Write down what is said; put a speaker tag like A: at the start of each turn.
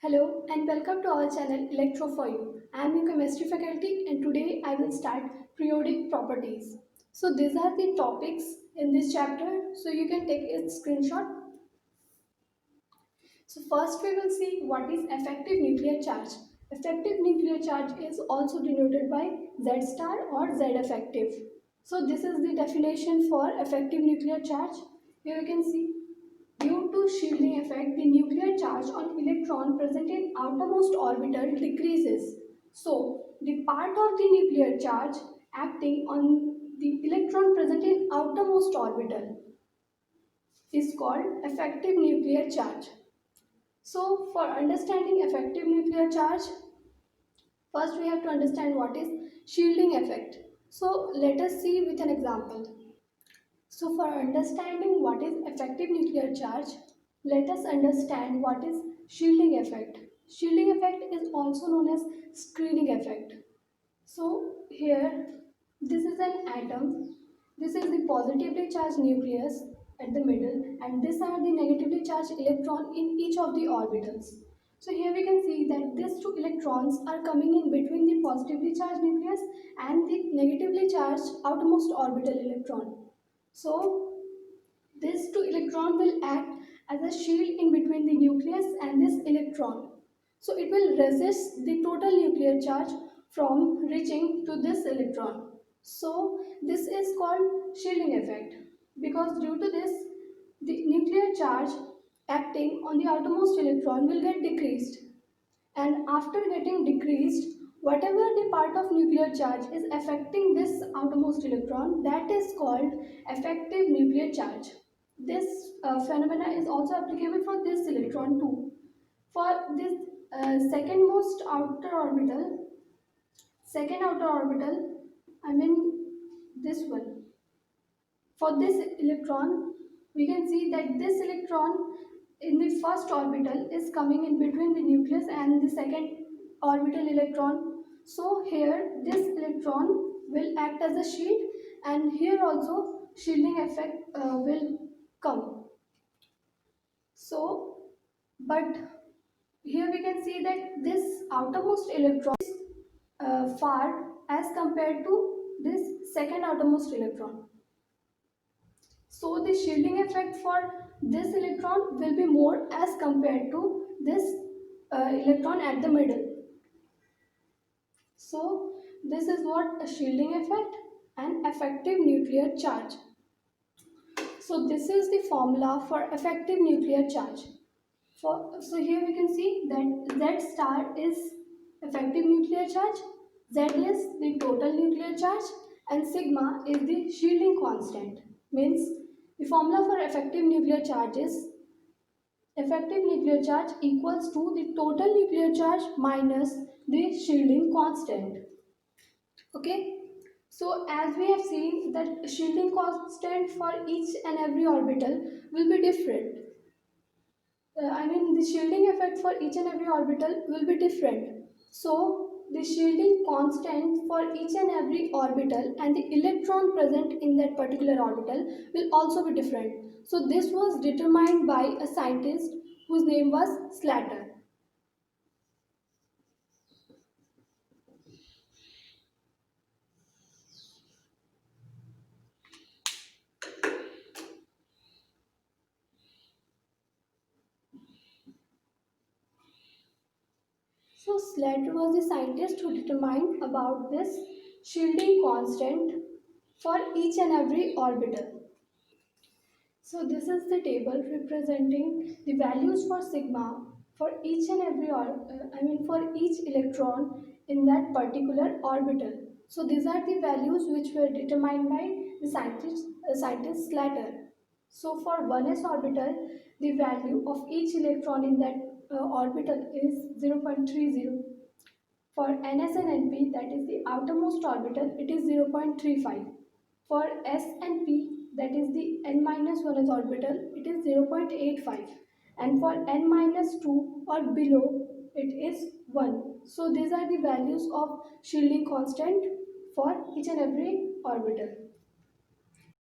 A: Hello and welcome to our channel Electro for You. I am your chemistry faculty and today I will start periodic properties. So these are the topics in this chapter, so you can take a screenshot. So first we will see what is effective nuclear charge. Effective nuclear charge is also denoted by Z star or Z effective. So this is the definition for effective nuclear charge. Here you can see due to shielding effect, the nuclear charge on electron present in outermost orbital decreases. So, the part of the nuclear charge acting on the electron present in outermost orbital is called effective nuclear charge. So, for understanding effective nuclear charge, first we have to understand what is shielding effect. So, let us see with an example. So for understanding what is effective nuclear charge, let us understand what is shielding effect. Shielding effect is also known as screening effect. So here, this is an atom. This is the positively charged nucleus at the middle and these are the negatively charged electron in each of the orbitals. So here we can see that these two electrons are coming in between the positively charged nucleus and the negatively charged outermost orbital electron. So this two electron will act as a shield in between the nucleus and this electron. So it will resist the total nuclear charge from reaching to this electron. So this is called shielding effect because due to this the nuclear charge acting on the outermost electron will get decreased, and after getting decreased, whatever the part of nuclear charge is affecting this outermost electron, that is called effective nuclear charge. This phenomena is also applicable for this electron too. For this second outer orbital, I mean this one, for this electron, we can see that this electron in the first orbital is coming in between the nucleus and the second orbital electron. So here this electron will act as a shield, and here also shielding effect will come. So, but here we can see that this outermost electron is far as compared to this second outermost electron. So the shielding effect for this electron will be more as compared to this electron at the middle. So this is what a shielding effect and effective nuclear charge. So this is the formula for effective nuclear charge. So here we can see that Z star is effective nuclear charge, Z is the total nuclear charge, and sigma is the shielding constant. Means the formula for effective nuclear charge is effective nuclear charge equals to the total nuclear charge minus the shielding constant. Okay. So as we have seen that shielding constant for each and every orbital will be different. The shielding effect for each and every orbital will be different. So the shielding constant for each and every orbital and the electron present in that particular orbital will also be different. So this was determined by a scientist whose name was Slater. So Slater was the scientist who determined about this shielding constant for each and every orbital. So this is the table representing the values for sigma for each and every for each electron in that particular orbital. So these are the values which were determined by the scientist Slater. So for 1s orbital, the value of each electron in that orbital is 0.30. For ns and np, that is the outermost orbital, it is 0.35. For s and p, that is the n minus 1s orbital, it is 0.85. And for n minus 2 or below, it is 1. So these are the values of shielding constant for each and every orbital.